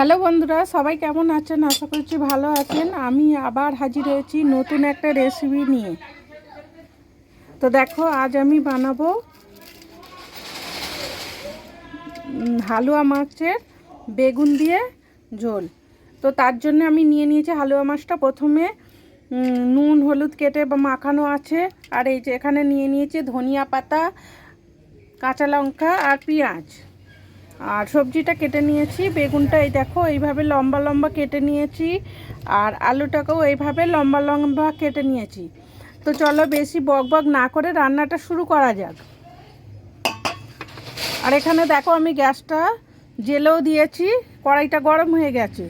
Hello বন্ধুরা, সবাই কেমন আছেন? আশা করছি ভালো আছেন। আমি আবার হাজির হয়েছি নতুন একটা রেসিপি নিয়ে। তো দেখো, আজ আমি বানাবো হালুয়া মাছের বেগুন দিয়ে ঝোল। তো তার জন্য আমি নিয়ে নিয়েছি হালুয়া মাছটা। প্রথমে নুন হলুদ কেটে বা মাখানো আছে। আর এই যে এখানে নিয়ে নিয়েছি ধনিয়া পাতা, কাঁচা লঙ্কা আর পেঁয়াজ। আর সবজিটা কেটে নিয়েছি। বেগুনটা এই দেখো এইভাবে লম্বা লম্বা কেটে নিয়েছি। আর আলুটাকেও এইভাবে লম্বা লম্বা কেটে নিয়েছি। তো চলো বেশি বকবক না করে রান্নাটা শুরু করা যাক। আর এখানে দেখো আমি গ্যাসটা জেলেও দিয়েছি, কড়াইটা গরম হয়ে গেছে।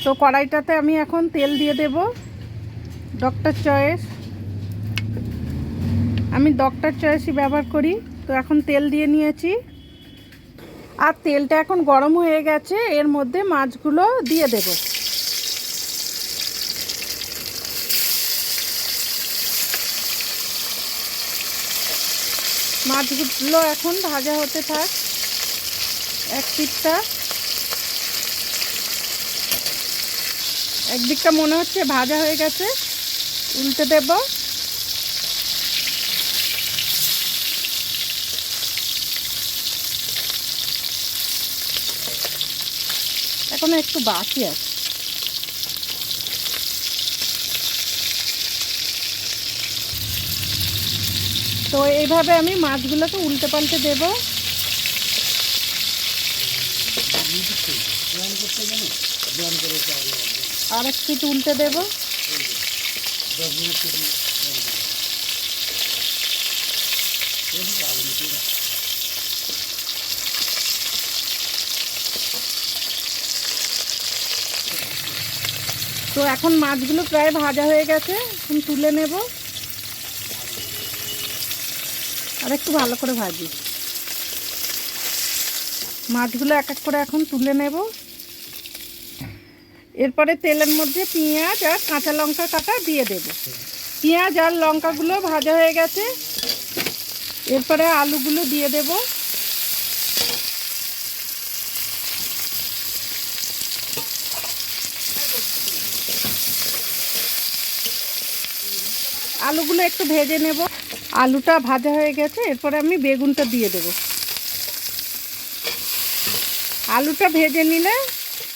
তো কড়াইটাতে আমি এখন তেল দিয়ে দেব। ডক্টর চয়েস, আমি ডক্টর চয়েসই ব্যবহার করি। তো এখন তেল দিয়ে নিয়েছি। আর তেলটা এখন গরম হয়ে গেছে, এর মধ্যে মাছগুলো দিয়ে দেব। মাছগুলো এখন ভাজা হতে থাক। একদিকটা মনে হচ্ছে ভাজা হয়ে গেছে, উল্টে দেব। এখন একটু বাকি আছে। তো এইভাবে আমি মাছগুলোকে উল্টে পাল্টে দেব। আর একটু উল্টে দেব। তো এখন মাছগুলো প্রায় ভাজা হয়ে গেছে, এখন তুলে নেব। আর একটু ভালো করে ভাজি। মাছগুলো এক এক করে এখন তুলে নেব। এরপরে তেলের মধ্যে পেঁয়াজ আর কাঁচা লঙ্কা কাটা দিয়ে দেব। পেঁয়াজ আর লঙ্কাগুলো ভাজা হয়ে গেছে। এরপরে আলুগুলো দিয়ে দেব। আলুগুলো একটু ভেজে নেব। আলুটা ভাজা হয়ে গেছে, এরপরে আমি বেগুনটা দিয়ে দেব। আলুটা ভেজে নিলে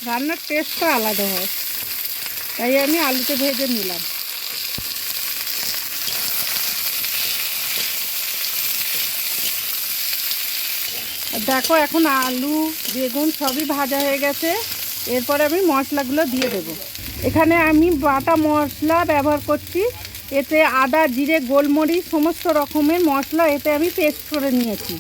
রান্নার টেস্টটা আলাদা হয়, তাই আমি আলুটা ভেজে নিলাম। দেখো এখন আলু বেগুন সবই ভাজা হয়ে গেছে। এরপরে আমি মশলাগুলো দিয়ে দেব। এখানে আমি বাটা মশলা ব্যবহার করছি। এতে আদা জিরে গোলমরিচ সমস্ত রকমের মশলা এতে আমি পেস্ট করে নিয়েছি।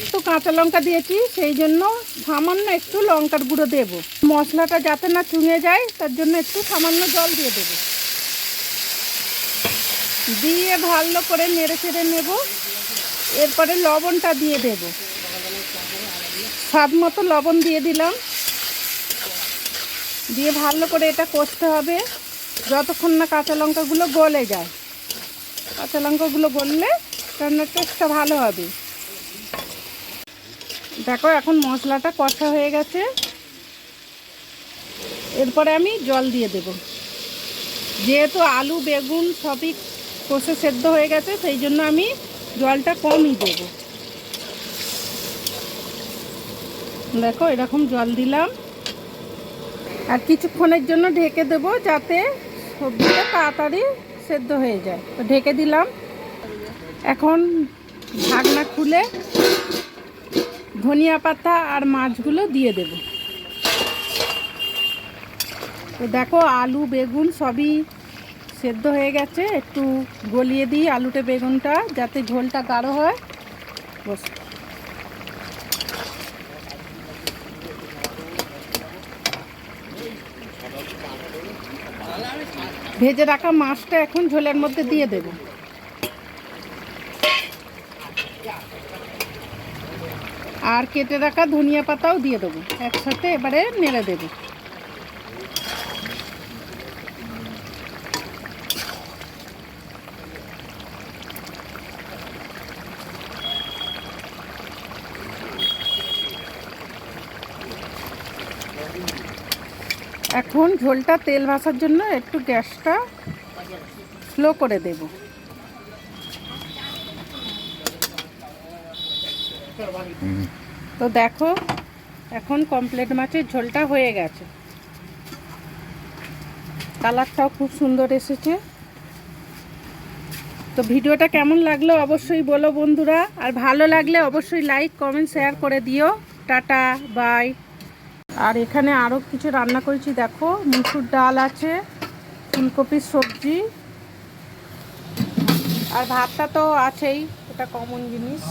একটু কাঁচা লঙ্কা দিয়েছি, সেই জন্য সামান্য একটু লঙ্কার গুঁড়ো দেব। মশলাটা যাতে না চুঁয়ে যায় তার জন্য একটু সামান্য জল দিয়ে দেব। দিয়ে ভালো করে নেড়ে চেড়ে নেব। এরপরে লবণটা দিয়ে দেব। স্বাদ মতো লবণ দিয়ে দিলাম। দিয়ে ভালো করে এটা কষতে হবে যতক্ষণ না কাঁচা লঙ্কাগুলো গলে যায়। কাঁচা লঙ্কাগুলো গললে রান্নার টেস্টটা ভালো হবে। দেখো এখন মশলাটা কষা হয়ে গেছে। এরপরে আমি জল দিয়ে দেব। যেহেতু আলু বেগুন সবই কষে সেদ্ধ হয়ে গেছে, সেই জন্য আমি জলটা কমই দেব। দেখো এরকম জল দিলাম। আর কিছুক্ষণের জন্য ঢেকে দেব যাতে সবজিটা তাড়াতাড়ি সেদ্ধ হয়ে যায়। তো ঢেকে দিলাম। এখন ঢাকনা খুলে ধনিয়া পাতা আর মাছগুলো দিয়ে দেব। তো দেখো আলু বেগুন সবই সেদ্ধ হয়ে গেছে। একটু গলিয়ে দিই আলুতে বেগুনটা যাতে ঝোলটা গাঢ় হয়। বস ভেজে রাখা মাছটা এখন ঝোলের মধ্যে দিয়ে দেব। আর কেটে রাখা ধনিয়া পাতাও দিয়ে দেবো একসাথে, এবারে নেড়ে দেবো। এখন ঝোলটা তেল ভাসার জন্য একটু গ্যাসটা স্লো করে দেব। তো দেখো এখন কমপ্লেট মাছের ঝোলটা হয়ে গেছে, কালারটাও খুব সুন্দর এসেছে। তো ভিডিওটা কেমন লাগলো অবশ্যই বলো বন্ধুরা, আর ভালো লাগলে অবশ্যই লাইক কমেন্ট শেয়ার করে দিও। Tata bye. আর এখানে আরও কিছু রান্না করেছি, দেখো মুসুর ডাল আছে, ফুলকপির সবজি, আর ভাতটা তো আছেই, এটা কমন জিনিস।